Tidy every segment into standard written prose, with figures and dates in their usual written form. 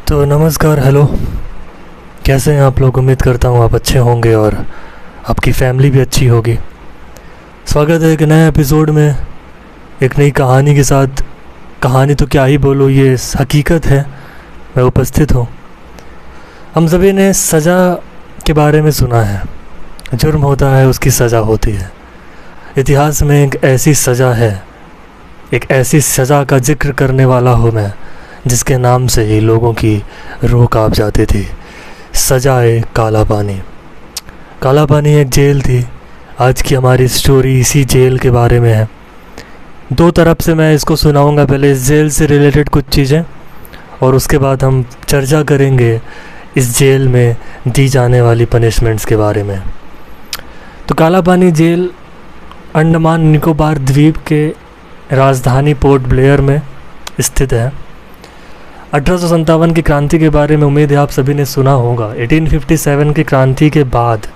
तो नमस्कार, हेलो। कैसे हैं आप लोग? उम्मीद करता हूँ आप अच्छे होंगे और आपकी फैमिली भी अच्छी होगी। स्वागत है एक नए एपिसोड में, एक नई कहानी के साथ। कहानी तो क्या ही बोलो, ये हकीकत है, मैं उपस्थित हूँ। हम सभी ने सज़ा के बारे में सुना है। जुर्म होता है, उसकी सज़ा होती है। इतिहास में एक ऐसी सज़ा है, एक ऐसी सज़ा का जिक्र करने वाला हूँ मैं, जिसके नाम से ही लोगों की रूह कांप जाती थी। सजाए काला पानी। काला पानी एक जेल थी। आज की हमारी स्टोरी इसी जेल के बारे में है। दो तरफ से मैं इसको सुनाऊंगा, पहले इस जेल से रिलेटेड कुछ चीज़ें और उसके बाद हम चर्चा करेंगे इस जेल में दी जाने वाली पनिशमेंट्स के बारे में। तो काला पानी जेल अंडमान निकोबार द्वीप के राजधानी पोर्ट ब्लेयर में स्थित है। 1857 की क्रांति के बारे में उम्मीद है आप सभी ने सुना होगा। 1857 की क्रांति के बाद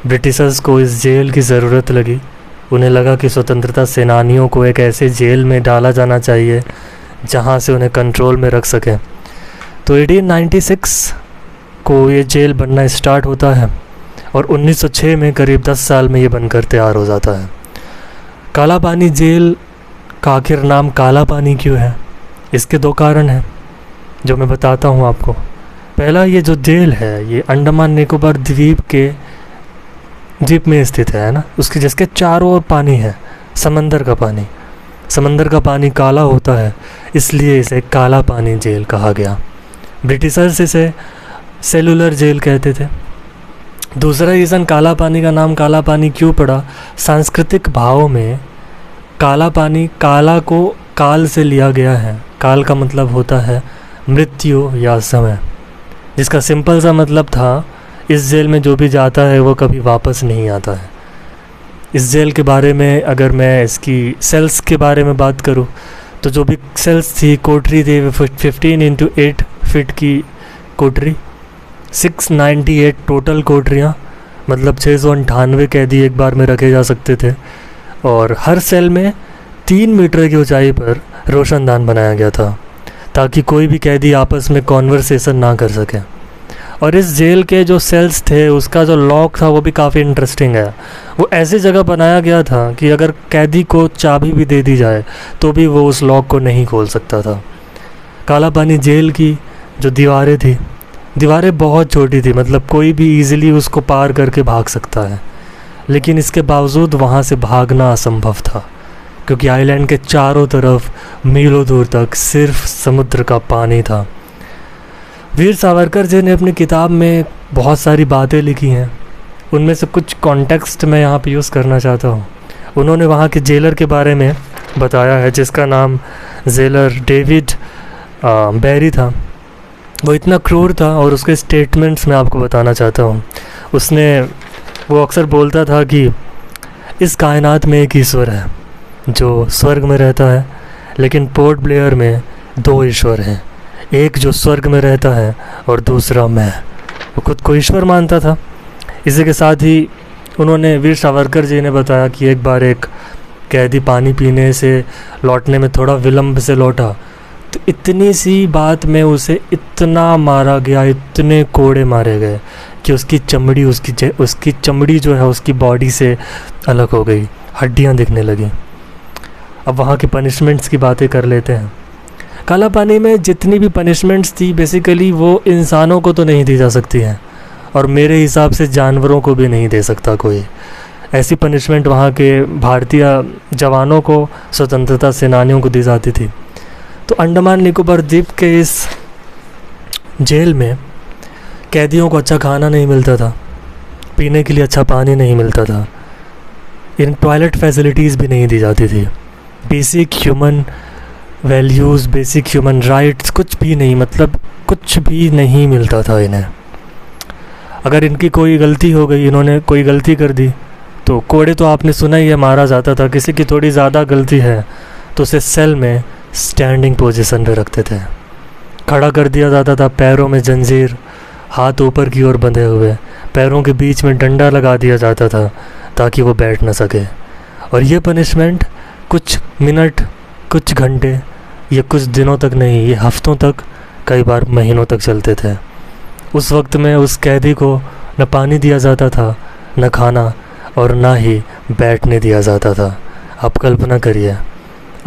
ब्रिटिशर्स को इस जेल की ज़रूरत लगी। उन्हें लगा कि स्वतंत्रता सेनानियों को एक ऐसे जेल में डाला जाना चाहिए जहां से उन्हें कंट्रोल में रख सकें। तो 1896 को ये जेल बनना स्टार्ट होता है और 1906 में करीब 10 साल में ये बनकर तैयार हो जाता है। काला पानी जेल का आखिर नाम काला पानी क्यों है? इसके दो कारण हैं जो मैं बताता हूँ आपको। पहला, ये जो जेल है ये अंडमान निकोबार द्वीप में स्थित है ना, उसके जिसके चारों ओर पानी है, समंदर का पानी। समंदर का पानी काला होता है, इसलिए इसे काला पानी जेल कहा गया। ब्रिटिशर्स इसे सेलुलर जेल कहते थे। दूसरा रीज़न काला पानी का नाम काला पानी क्यों पड़ा, सांस्कृतिक भाव में काला पानी, काला को काल से लिया गया है। काल का मतलब होता है मृत्यु या समय, जिसका सिंपल सा मतलब था इस जेल में जो भी जाता है वो कभी वापस नहीं आता है। इस जेल के बारे में अगर मैं इसकी सेल्स के बारे में बात करूं तो जो भी सेल्स थी, कोठरी थी, 15x8 फीट की कोठरी, 698 टोटल कोठरियाँ, मतलब 698 कैदी एक बार में रखे जा सकते थे। और हर सेल में 3 मीटर की ऊंचाई पर रोशनदान बनाया गया था ताकि कोई भी कैदी आपस में कॉन्वर्सेशन ना कर सके। और इस जेल के जो सेल्स थे उसका जो लॉक था वो भी काफ़ी इंटरेस्टिंग है। वो ऐसी जगह बनाया गया था कि अगर कैदी को चाबी भी दे दी जाए तो भी वो उस लॉक को नहीं खोल सकता था। काला पानी जेल की जो दीवारें थी, दीवारें बहुत छोटी थी, मतलब कोई भी इजीली उसको पार करके भाग सकता है। लेकिन इसके बावजूद वहाँ से भागना असंभव था क्योंकि आइलैंड के चारों तरफ मीलों दूर तक सिर्फ समुद्र का पानी था। वीर सावरकर जी ने अपनी किताब में बहुत सारी बातें लिखी हैं, उनमें से कुछ कॉन्टेक्स्ट मैं यहाँ पे यूज़ करना चाहता हूँ। उन्होंने वहाँ के जेलर के बारे में बताया है जिसका नाम जेलर डेविड बैरी था। वो इतना क्रूर था और उसके स्टेटमेंट्स मैं आपको बताना चाहता हूँ। वो अक्सर बोलता था कि इस कायनात में एक ईश्वर है जो स्वर्ग में रहता है, लेकिन पोर्ट ब्लेयर में 2 ईश्वर हैं, एक जो स्वर्ग में रहता है और दूसरा मैं। वो खुद को ईश्वर मानता था। इसी के साथ ही वीर सावरकर जी ने बताया कि एक बार एक कैदी पानी पीने से लौटने में थोड़ा विलंब से लौटा तो इतनी सी बात में उसे इतना मारा गया, इतने कोड़े मारे गए कि उसकी चमड़ी जो है उसकी बॉडी से अलग हो गई, हड्डियां दिखने लगी। अब वहाँ की पनिशमेंट्स की बातें कर लेते हैं। काला पानी में जितनी भी पनिशमेंट्स थी बेसिकली वो इंसानों को तो नहीं दी जा सकती हैं और मेरे हिसाब से जानवरों को भी नहीं दे सकता कोई। ऐसी पनिशमेंट वहाँ के भारतीय जवानों को, स्वतंत्रता सेनानियों को दी जाती थी। तो अंडमान निकोबार द्वीप के इस जेल में कैदियों को अच्छा खाना नहीं मिलता था, पीने के लिए अच्छा पानी नहीं मिलता था, इन टॉयलेट फैसिलिटीज़ भी नहीं दी जाती थी। Basic human values, basic human rights कुछ भी नहीं, मतलब कुछ भी नहीं मिलता था इन्हें। अगर इनकी कोई गलती हो गई, इन्होंने कोई गलती कर दी तो कोड़े तो आपने सुना ही है, मारा जाता था। किसी की थोड़ी ज़्यादा गलती है तो उसे सेल में स्टैंडिंग पोजीशन पे रखते थे, खड़ा कर दिया जाता था, पैरों में जंजीर, हाथ ऊपर की ओर बंधे हुए, पैरों के बीच में डंडा लगा दिया जाता था ताकि वो बैठ ना सके। और ये पनिशमेंट कुछ मिनट, कुछ घंटे, ये कुछ दिनों तक नहीं, ये हफ्तों तक कई बार महीनों तक चलते थे। उस वक्त में उस कैदी को न पानी दिया जाता था, न खाना, और ना ही बैठने दिया जाता था। आप कल्पना करिए,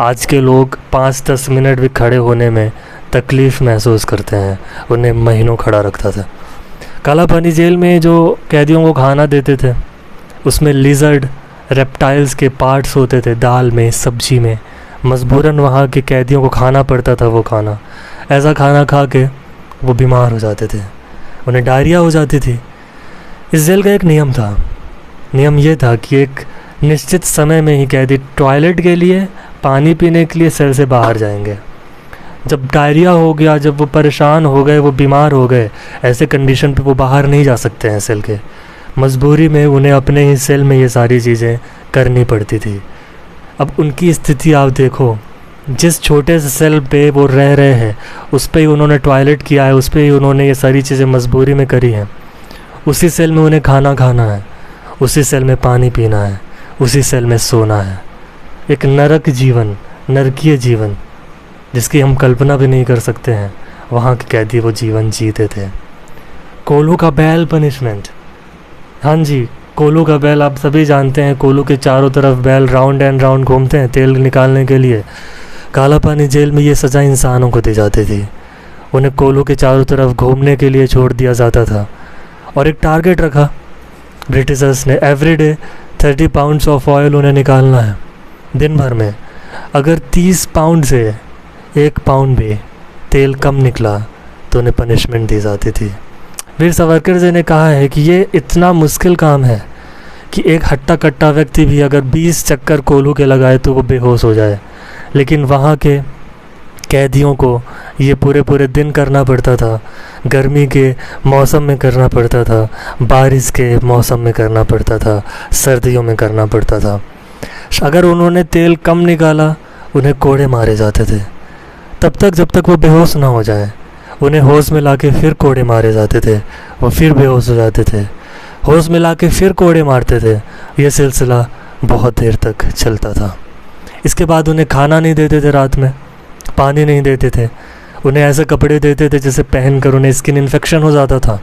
आज के लोग 5-10 मिनट भी खड़े होने में तकलीफ़ महसूस करते हैं, उन्हें महीनों खड़ा रखता था। काला पानी जेल में जो कैदियों को खाना देते थे उसमें लिजर्ड, रेप्टाइल्स के पार्ट्स होते थे, दाल में, सब्जी में। मजबूरन वहाँ के कैदियों को खाना पड़ता था वो खाना। ऐसा खाना खा के वो बीमार हो जाते थे, उन्हें डायरिया हो जाती थी। इस जेल का एक नियम था। नियम ये था कि एक निश्चित समय में ही कैदी टॉयलेट के लिए, पानी पीने के लिए सेल से बाहर जाएंगे। जब डायरिया हो गया, जब वो परेशान हो गए, वो बीमार हो गए, ऐसे कंडीशन पे वो बाहर नहीं जा सकते हैं सेल के। मजबूरी में उन्हें अपने ही सेल में ये सारी चीज़ें करनी पड़ती थी। अब उनकी स्थिति आप देखो, जिस छोटे से सेल पे वो रह रहे हैं उस पे ही उन्होंने टॉयलेट किया है, उस पे ही उन्होंने ये सारी चीज़ें मजबूरी में करी हैं। उसी सेल में उन्हें खाना खाना है, उसी सेल में पानी पीना है, उसी सेल में सोना है। एक नरक जीवन, नरकीय जीवन जिसकी हम कल्पना भी नहीं कर सकते हैं, वहाँ के कैदी वो जीवन जीते थे। कोलू का बैल पनिशमेंट। हाँ जी, कोलू का बैल आप सभी जानते हैं। कोलू के चारों तरफ बैल राउंड एंड राउंड घूमते हैं तेल निकालने के लिए। काला पानी जेल में ये सज़ा इंसानों को दी जाती थी। उन्हें कोलू के चारों तरफ घूमने के लिए छोड़ दिया जाता था और एक टारगेट रखा ब्रिटिशर्स ने। एवरीडे 30 पाउंड्स ऑफ ऑयल उन्हें निकालना है दिन भर में। अगर 30 पाउंड से 1 पाउंड भी तेल कम निकला तो उन्हें पनिशमेंट दी जाती थी। वीर सावरकर जी ने कहा है कि ये इतना मुश्किल काम है कि एक हट्टा कट्टा व्यक्ति भी अगर 20 चक्कर कोलू के लगाए तो वो बेहोश हो जाए, लेकिन वहाँ के कैदियों को ये पूरे दिन करना पड़ता था। गर्मी के मौसम में करना पड़ता था, बारिश के मौसम में करना पड़ता था, सर्दियों में करना पड़ता था। अगर उन्होंने तेल कम निकाला उन्हें कोड़े मारे जाते थे, तब तक जब तक वो बेहोश ना हो जाए। उन्हें होश में लाके फिर कोड़े मारे जाते थे, वो फिर बेहोश हो जाते थे, होश में लाके फिर कोड़े मारते थे। ये सिलसिला बहुत देर तक चलता था। इसके बाद उन्हें खाना नहीं देते थे, रात में पानी नहीं देते थे, उन्हें ऐसे कपड़े देते थे जिसे पहनकर उन्हें स्किन इन्फेक्शन हो जाता था।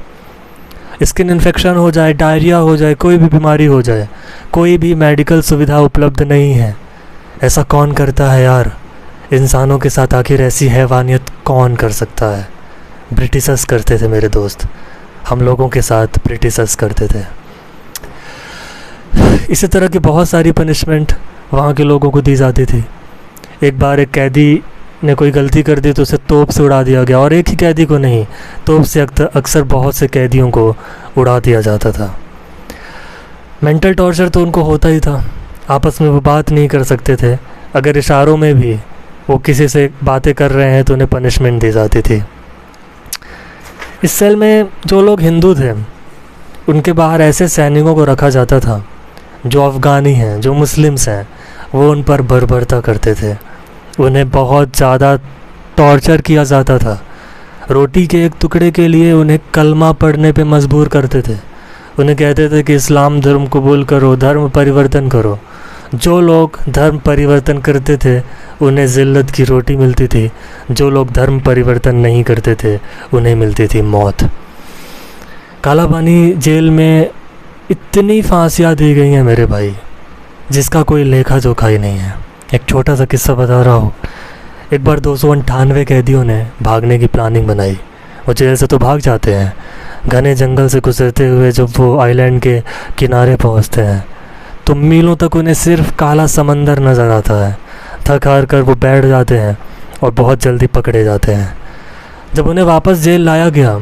स्किन इन्फेक्शन हो जाए, डायरिया हो जाए, कोई भी बीमारी हो जाए, कोई भी मेडिकल सुविधा उपलब्ध नहीं है। ऐसा कौन करता है यार? इंसानों के साथ आखिर ऐसी हैवानियत कौन कर सकता है? ब्रिटिशर्स करते थे मेरे दोस्त, हम लोगों के साथ ब्रिटिशर्स करते थे। इसी तरह की बहुत सारी पनिशमेंट वहाँ के लोगों को दी जाती थी। एक बार एक कैदी ने कोई गलती कर दी तो उसे तोप से उड़ा दिया गया, और एक ही कैदी को नहीं, तोप से अक्सर बहुत से कैदियों को उड़ा दिया जाता था। मेंटल टॉर्चर तो उनको होता ही था, आपस में वो बात नहीं कर सकते थे। अगर इशारों में भी वो किसी से बातें कर रहे हैं तो उन्हें पनिशमेंट दी जाती थी। इस सेल में जो लोग हिंदू थे उनके बाहर ऐसे सैनिकों को रखा जाता था जो अफ़गानी हैं, जो मुस्लिम्स हैं, वो उन पर बर्बरता करते थे। उन्हें बहुत ज़्यादा टॉर्चर किया जाता था। रोटी के एक टुकड़े के लिए उन्हें कलमा पढ़ने पे मजबूर करते थे। उन्हें कहते थे कि इस्लाम धर्म कबूल करो, धर्म परिवर्तन करो। जो लोग धर्म परिवर्तन करते थे उन्हें ज़िल्लत की रोटी मिलती थी, जो लोग धर्म परिवर्तन नहीं करते थे उन्हें मिलती थी मौत। काला पानी जेल में इतनी फांसियाँ दी गई हैं मेरे भाई, जिसका कोई लेखा जोखा ही नहीं है। एक छोटा सा किस्सा बता रहा हूँ। एक बार 298 कैदियों ने भागने की प्लानिंग बनाई। वो जेल से तो भाग जाते हैं, घने जंगल से गुजरते हुए जब वो आइलैंड के किनारे पहुँचते हैं तो मीलों तक उन्हें सिर्फ काला समंदर नज़र आता है। थक हार कर वो बैठ जाते हैं और बहुत जल्दी पकड़े जाते हैं। जब उन्हें वापस जेल लाया गया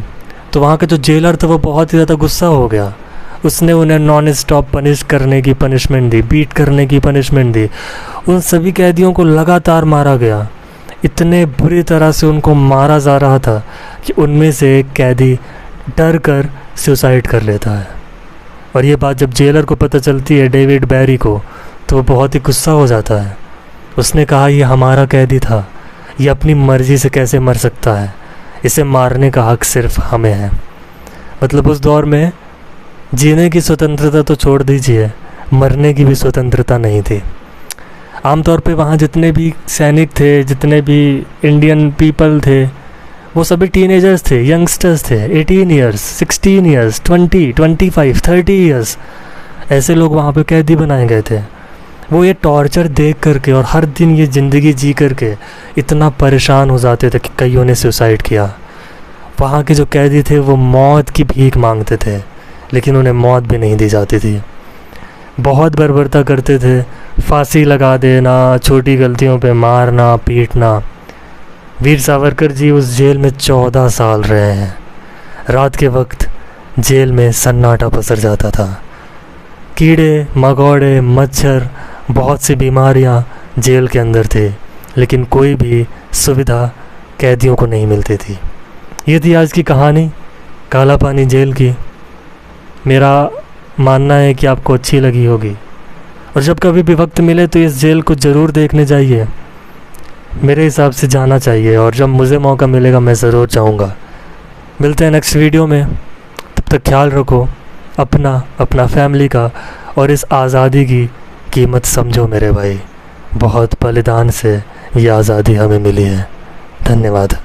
तो वहाँ का जो जेलर था वो बहुत ही ज़्यादा गुस्सा हो गया। उसने उन्हें नॉन स्टॉप पनिश करने की पनिशमेंट दी, बीट करने की पनिशमेंट दी। उन सभी कैदियों को लगातार मारा गया। इतने बुरी तरह से उनको मारा जा रहा था कि उनमें से एक कैदी डर कर सुसाइड कर लेता है। और ये बात जब जेलर को पता चलती है, डेविड बैरी को, तो वो बहुत ही गुस्सा हो जाता है। उसने कहा ये हमारा कैदी था, ये अपनी मर्ज़ी से कैसे मर सकता है, इसे मारने का हक सिर्फ हमें है। मतलब उस दौर में जीने की स्वतंत्रता तो छोड़ दीजिए, मरने की भी स्वतंत्रता नहीं थी। आमतौर पे वहाँ जितने भी सैनिक थे, जितने भी इंडियन पीपल थे, वो सभी टीनेजर्स थे, यंगस्टर्स थे, 18 ईयर्स, 16 ईयर्स, 20, 25, 30 ईयर्स, ऐसे लोग वहाँ पे कैदी बनाए गए थे। वो ये टॉर्चर देख करके और हर दिन ये ज़िंदगी जी करके इतना परेशान हो जाते थे कि कईयों ने सुसाइड किया। वहाँ के जो कैदी थे वो मौत की भीख मांगते थे, लेकिन उन्हें मौत भी नहीं दी जाती थी। बहुत बर्बरता करते थे, फांसी लगा देना, छोटी गलतियों पे मारना, पीटना। वीर सावरकर जी उस जेल में 14 साल रहे हैं। रात के वक्त जेल में सन्नाटा पसर जाता था। कीड़े मकोड़े, मच्छर, बहुत सी बीमारियां जेल के अंदर थे, लेकिन कोई भी सुविधा कैदियों को नहीं मिलती थी। ये थी आज की कहानी काला पानी जेल की। मेरा मानना है कि आपको अच्छी लगी होगी, और जब कभी भी वक्त मिले तो इस जेल को ज़रूर देखने जाइए। मेरे हिसाब से जाना चाहिए, और जब मुझे मौका मिलेगा मैं ज़रूर जाऊंगा। मिलते हैं नेक्स्ट वीडियो में, तब तक ख्याल रखो अपना फैमिली का, और इस आज़ादी की कीमत समझो मेरे भाई। बहुत बलिदान से ये आज़ादी हमें मिली है। धन्यवाद।